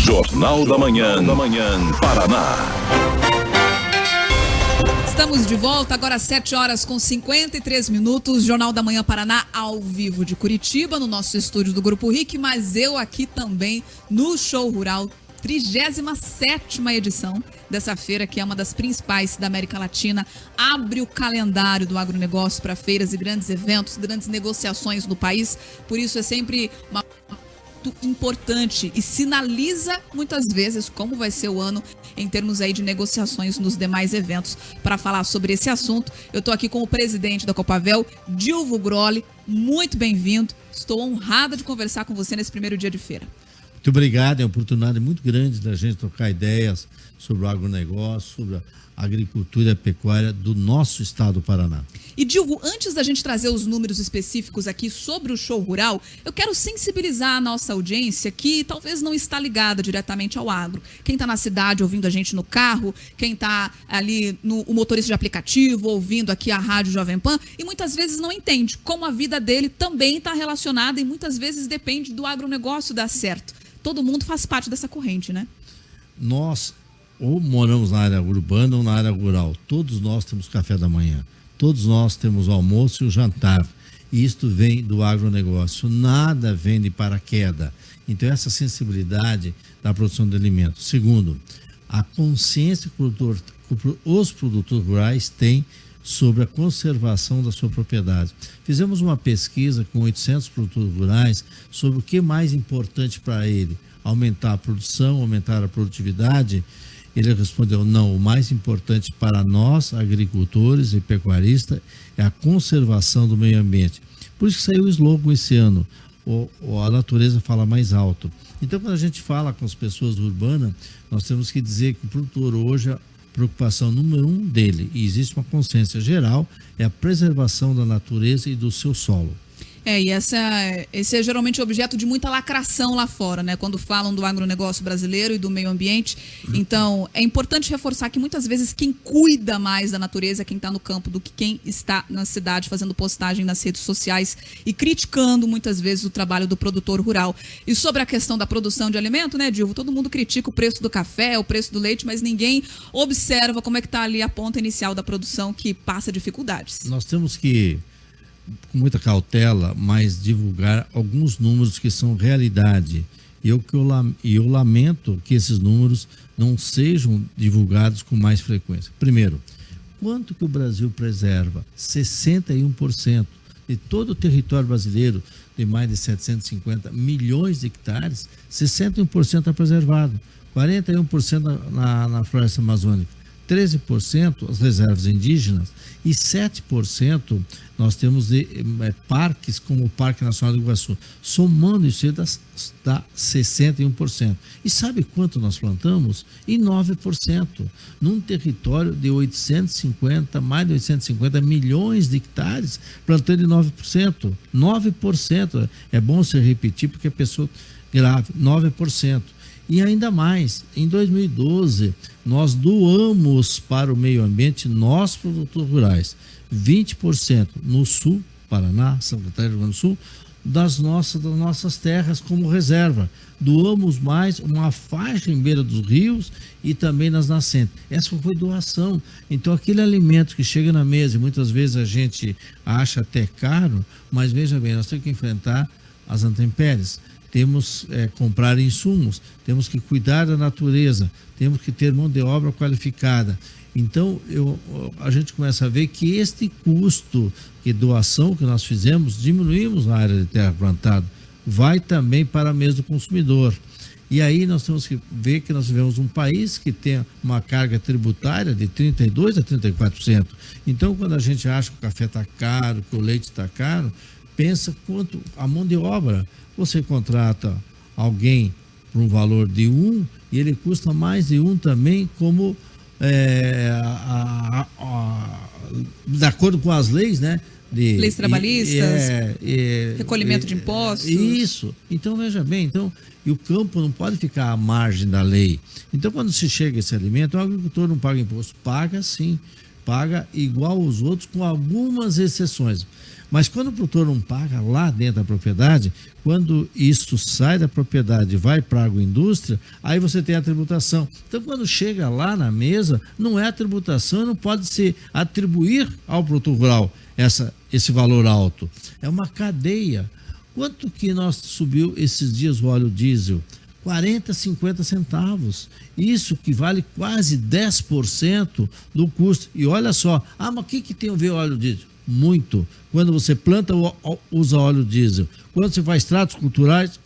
Jornal da Manhã, Paraná. Estamos de volta, agora às 7h53, Jornal da Manhã Paraná, ao vivo de Curitiba, no nosso estúdio do Grupo RIC, mas eu aqui também no Show Rural, 37ª edição dessa feira, que é uma das principais da América Latina, abre o calendário do agronegócio para feiras e grandes eventos, grandes negociações no país, por isso é sempre uma importante e sinaliza muitas vezes como vai ser o ano em termos aí de negociações nos demais eventos. Para falar sobre esse assunto, eu estou aqui com o presidente da Copavel, Dilvo Grolli. Muito bem-vindo. Estou honrada de conversar com você nesse primeiro dia de feira. Muito obrigado, é uma oportunidade muito grande da gente trocar ideias sobre o agronegócio, sobre a agricultura e a pecuária do nosso estado do Paraná. E Dilvo, antes da gente trazer os números específicos aqui sobre o show rural, eu quero sensibilizar a nossa audiência que talvez não está ligada diretamente ao agro. Quem está na cidade ouvindo a gente no carro, quem está ali o motorista de aplicativo, ouvindo aqui a Rádio Jovem Pan, e muitas vezes não entende como a vida dele também está relacionada e muitas vezes depende do agronegócio dar certo. Todo mundo faz parte dessa corrente, né? Nós ou moramos na área urbana ou na área rural. Todos nós temos café da manhã. Todos nós temos o almoço e o jantar. E isto vem do agronegócio. Nada vem de paraquedas. Então, essa sensibilidade da produção de alimentos. Segundo, a consciência que os produtores rurais têm sobre a conservação da sua propriedade. Fizemos uma pesquisa com 800 produtores rurais sobre o que é mais importante para ele. Aumentar a produção, aumentar a produtividade. Ele respondeu, não, o mais importante para nós, agricultores e pecuaristas, é a conservação do meio ambiente. Por isso que saiu o slogan esse ano, a natureza fala mais alto. Então, quando a gente fala com as pessoas urbanas, nós temos que dizer que o produtor hoje, a preocupação número 1 dele, e existe uma consciência geral, é a preservação da natureza e do seu solo. E esse é geralmente objeto de muita lacração lá fora, né? Quando falam do agronegócio brasileiro e do meio ambiente. Então, é importante reforçar que muitas vezes quem cuida mais da natureza é quem está no campo do que quem está na cidade fazendo postagem nas redes sociais e criticando muitas vezes o trabalho do produtor rural. E sobre a questão da produção de alimento, né, Dilvo? Todo mundo critica o preço do café, o preço do leite, mas ninguém observa como é que está ali a ponta inicial da produção que passa dificuldades. Nós temos que, com muita cautela, mas divulgar alguns números que são realidade. E eu lamento que esses números não sejam divulgados com mais frequência. Primeiro, quanto que o Brasil preserva? 61% de todo o território brasileiro, de mais de 750 milhões de hectares, 61% é preservado, 41% na floresta amazônica, 13% as reservas indígenas e 7% nós temos de parques como o Parque Nacional do Iguaçu. Somando isso, dá 61%. E sabe quanto nós plantamos? Em 9%. Num território de mais de 850 milhões de hectares, plantando em 9%. 9%. É bom você repetir porque a pessoa grave. 9%. E ainda mais, em 2012, nós doamos para o meio ambiente, nós produtores rurais, 20% no sul, Paraná, Santa Catarina, Rio Grande do Sul, das nossas terras como reserva. Doamos mais uma faixa em beira dos rios e também nas nascentes. Essa foi doação. Então, aquele alimento que chega na mesa, e muitas vezes a gente acha até caro, mas veja bem, nós temos que enfrentar as intempéries. Temos que comprar insumos, temos que cuidar da natureza, temos que ter mão de obra qualificada. Então, a gente começa a ver que este custo de doação que nós fizemos, diminuímos na área de terra plantada, vai também para a mesa do consumidor. E aí nós temos que ver que nós vivemos um país que tem uma carga tributária de 32% a 34%. Então, quando a gente acha que o café está caro, que o leite está caro, pensa quanto a mão de obra. Você contrata alguém por um valor de 1 e ele custa mais de 1 também, como de acordo com as leis, né? Leis trabalhistas, recolhimento de impostos. Isso. Então, veja bem, e o campo não pode ficar à margem da lei. Então, quando se chega esse alimento, o agricultor não paga imposto. Paga sim, paga igual aos outros, com algumas exceções. Mas quando o produtor não paga lá dentro da propriedade, quando isso sai da propriedade e vai para a agroindústria, aí você tem a tributação. Então, quando chega lá na mesa, não é a tributação, não pode se atribuir ao produtor rural esse valor alto. É uma cadeia. Quanto que nós subiu esses dias o óleo diesel? 40, 50 centavos. Isso que vale quase 10% do custo. E olha só, mas o que tem a ver o óleo diesel? Muito. Quando você planta, usa óleo diesel. Quando você faz tratos culturais,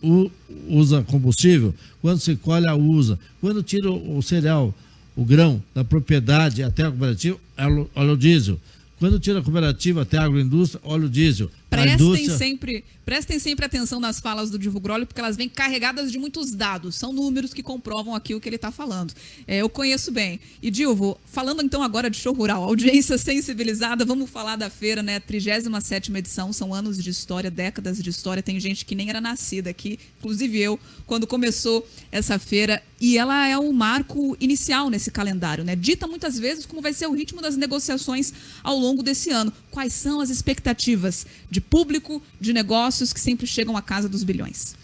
usa combustível. Quando você colhe, usa. Quando tira o cereal, o grão da propriedade até a cooperativa, óleo diesel. Quando tira a cooperativa até a agroindústria, óleo diesel. Prestem sempre atenção nas falas do Divulgrolio, porque elas vêm carregadas de muitos dados. São números que comprovam aqui o que ele está falando. Eu conheço bem. E, Dilvo, falando então agora de show rural, audiência sensibilizada, vamos falar da feira, né? 37ª edição, são anos de história, décadas de história. Tem gente que nem era nascida aqui, inclusive eu, quando começou essa feira. E ela é um marco inicial nesse calendário, né? Dita muitas vezes como vai ser o ritmo das negociações ao longo desse ano. Quais são as expectativas de público, de negócios que sempre chegam à casa dos bilhões?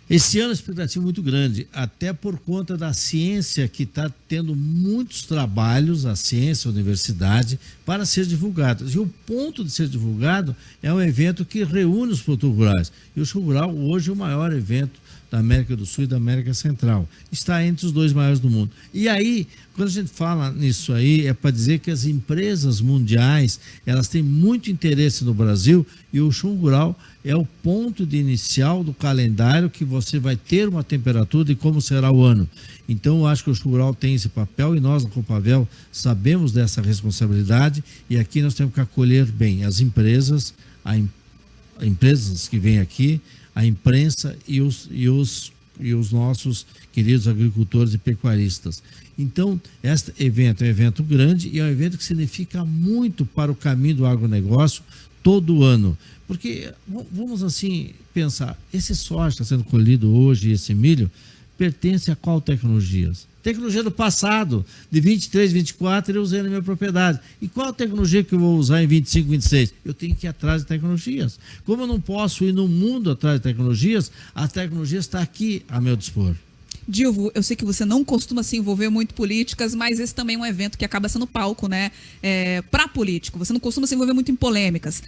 Esse ano a expectativa é muito grande, até por conta da ciência que está tendo muitos trabalhos, a ciência, a universidade, para ser divulgados. E o ponto de ser divulgado é um evento que reúne os produtores rurais. E o Show Rural hoje é o maior evento da América do Sul e da América Central. Está entre os 2 maiores do mundo. E aí, quando a gente fala nisso aí, é para dizer que as empresas mundiais, elas têm muito interesse no Brasil e o Show Rural é o ponto de inicial do calendário que você vai ter uma temperatura de como será o ano. Então, eu acho que o Show Rural tem esse papel e nós, na Copavel, sabemos dessa responsabilidade e aqui nós temos que acolher bem as empresas, empresas que vêm aqui, a imprensa e os nossos queridos agricultores e pecuaristas. Então, este evento é um evento grande e é um evento que significa muito para o caminho do agronegócio todo ano. Porque, vamos assim pensar, esse soja está sendo colhido hoje, esse milho, pertence a qual tecnologias? Tecnologia do passado, de 23, 24, eu usei na minha propriedade. E qual tecnologia que eu vou usar em 25, 26? Eu tenho que ir atrás de tecnologias. Como eu não posso ir no mundo atrás de tecnologias, a tecnologia está aqui a meu dispor. Dilvo, eu sei que você não costuma se envolver muito em políticas, mas esse também é um evento que acaba sendo palco, né, para político. Você não costuma se envolver muito em polêmicas.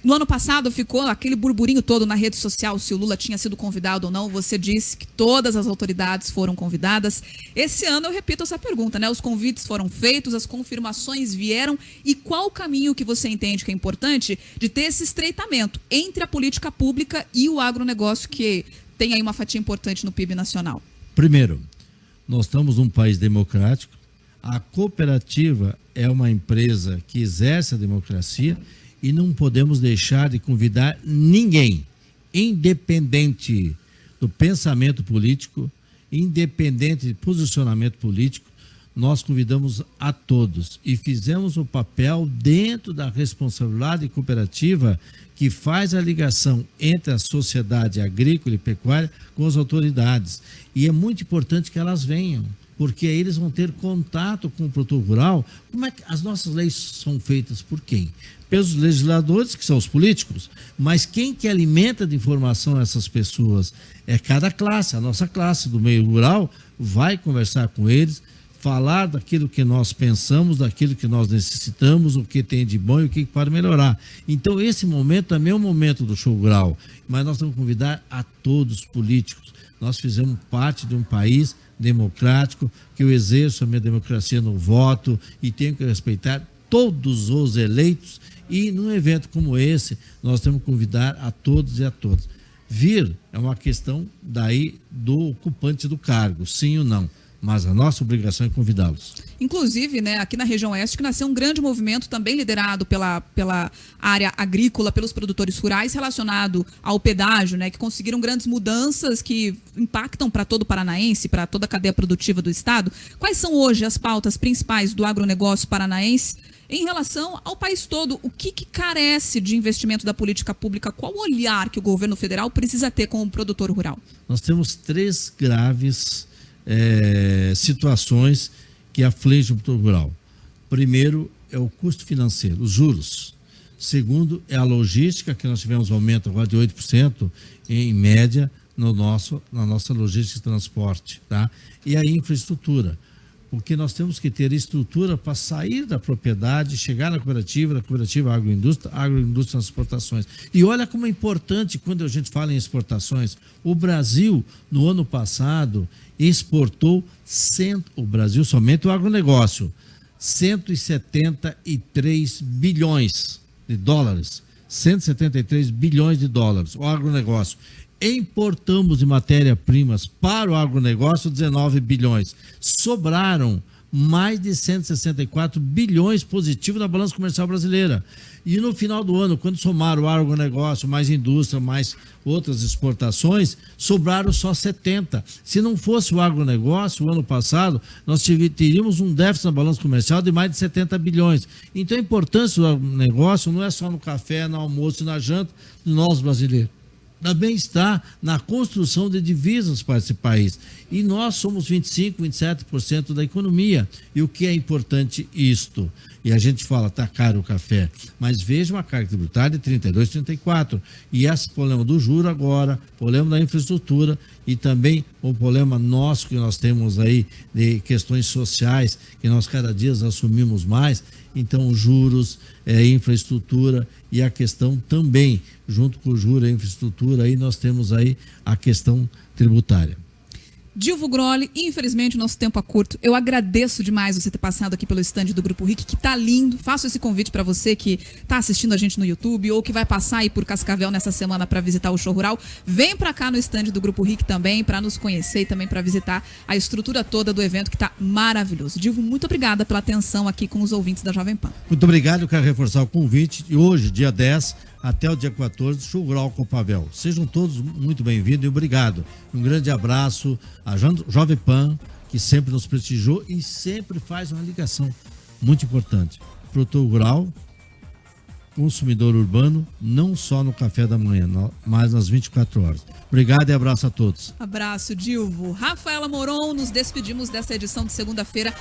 No ano passado ficou aquele burburinho todo na rede social, se o Lula tinha sido convidado ou não. Você disse que todas as autoridades foram convidadas. Esse ano eu repito essa pergunta, né? Os convites foram feitos, as confirmações vieram. E qual o caminho que você entende que é importante de ter esse estreitamento entre a política pública e o agronegócio, que tem aí uma fatia importante no PIB nacional? Primeiro, nós estamos num país democrático, a cooperativa é uma empresa que exerce a democracia e não podemos deixar de convidar ninguém, independente do pensamento político, independente de posicionamento político, nós convidamos a todos e fizemos o papel dentro da responsabilidade cooperativa que faz a ligação entre a sociedade agrícola e pecuária com as autoridades. E é muito importante que elas venham, porque aí eles vão ter contato com o produtor rural. Como é que as nossas leis são feitas por quem? Pelos legisladores, que são os políticos, mas quem que alimenta de informação essas pessoas é cada classe. A nossa classe do meio rural vai conversar com eles, falar daquilo que nós pensamos, daquilo que nós necessitamos, o que tem de bom e o que pode melhorar. Então, esse momento também é um momento do Show Rural, mas nós vamos convidar a todos os políticos. Nós fizemos parte de um país democrático, que eu exerço a minha democracia no voto e tenho que respeitar todos os eleitos. E num evento como esse, nós temos que convidar a todos e a todas. Vir é uma questão daí do ocupante do cargo, sim ou não. Mas a nossa obrigação é convidá-los. Inclusive, né, aqui na região oeste, que nasceu um grande movimento também liderado pela área agrícola, pelos produtores rurais, relacionado ao pedágio, né, que conseguiram grandes mudanças que impactam para todo o paranaense, para toda a cadeia produtiva do estado. Quais são hoje as pautas principais do agronegócio paranaense em relação ao país todo? O que carece de investimento da política pública? Qual o olhar que o governo federal precisa ter com o produtor rural? Nós temos 3 graves situações que afligem o produtor rural. Primeiro é o custo financeiro, os juros. Segundo, é a logística, que nós tivemos um aumento agora de 8% em média na nossa logística de transporte, tá? E a infraestrutura, porque nós temos que ter estrutura para sair da propriedade, chegar na cooperativa agroindústria nas exportações. E olha como é importante quando a gente fala em exportações. O Brasil, no ano passado, exportou, o Brasil, somente o agronegócio, 173 bilhões de dólares. 173 bilhões de dólares, o agronegócio. Importamos de matéria-primas para o agronegócio 19 bilhões. Sobraram mais de 164 bilhões positivos na balança comercial brasileira. E no final do ano, quando somaram o agronegócio, mais indústria, mais outras exportações, sobraram só 70. Se não fosse o agronegócio, o ano passado, nós teríamos um déficit na balança comercial de mais de 70 bilhões. Então a importância do agronegócio não é só no café, no almoço e na janta de nós brasileiros. Também está na construção de divisas para esse país. E nós somos 25%, 27% da economia. E o que é importante isto? E a gente fala, está caro o café, mas vejam a carga tributária de 32, 34. E esse problema do juro agora, problema da infraestrutura e também o problema nosso que nós temos aí de questões sociais, que nós cada dia assumimos mais. Então, juros, infraestrutura e a questão também, junto com o juro e a infraestrutura, aí nós temos aí a questão tributária. Dilvo Grolli, infelizmente o nosso tempo é curto. Eu agradeço demais você ter passado aqui pelo stand do Grupo RIC, que tá lindo. Faço esse convite para você que tá assistindo a gente no YouTube ou que vai passar aí por Cascavel nessa semana para visitar o show rural. Vem para cá no stand do Grupo RIC também para nos conhecer e também para visitar a estrutura toda do evento, que tá maravilhoso. Dilvo, muito obrigada pela atenção aqui com os ouvintes da Jovem Pan. Muito obrigado, eu quero reforçar o convite. E hoje, dia 10, até o dia 14, show rural Copavel. Sejam todos muito bem-vindos e obrigado. Um grande abraço à Jovem Pan, que sempre nos prestigiou e sempre faz uma ligação muito importante. Produtor rural, consumidor urbano, não só no café da manhã, mas nas 24 horas. Obrigado e abraço a todos. Abraço, Dilvo. Rafaela Moron, nos despedimos dessa edição de segunda-feira.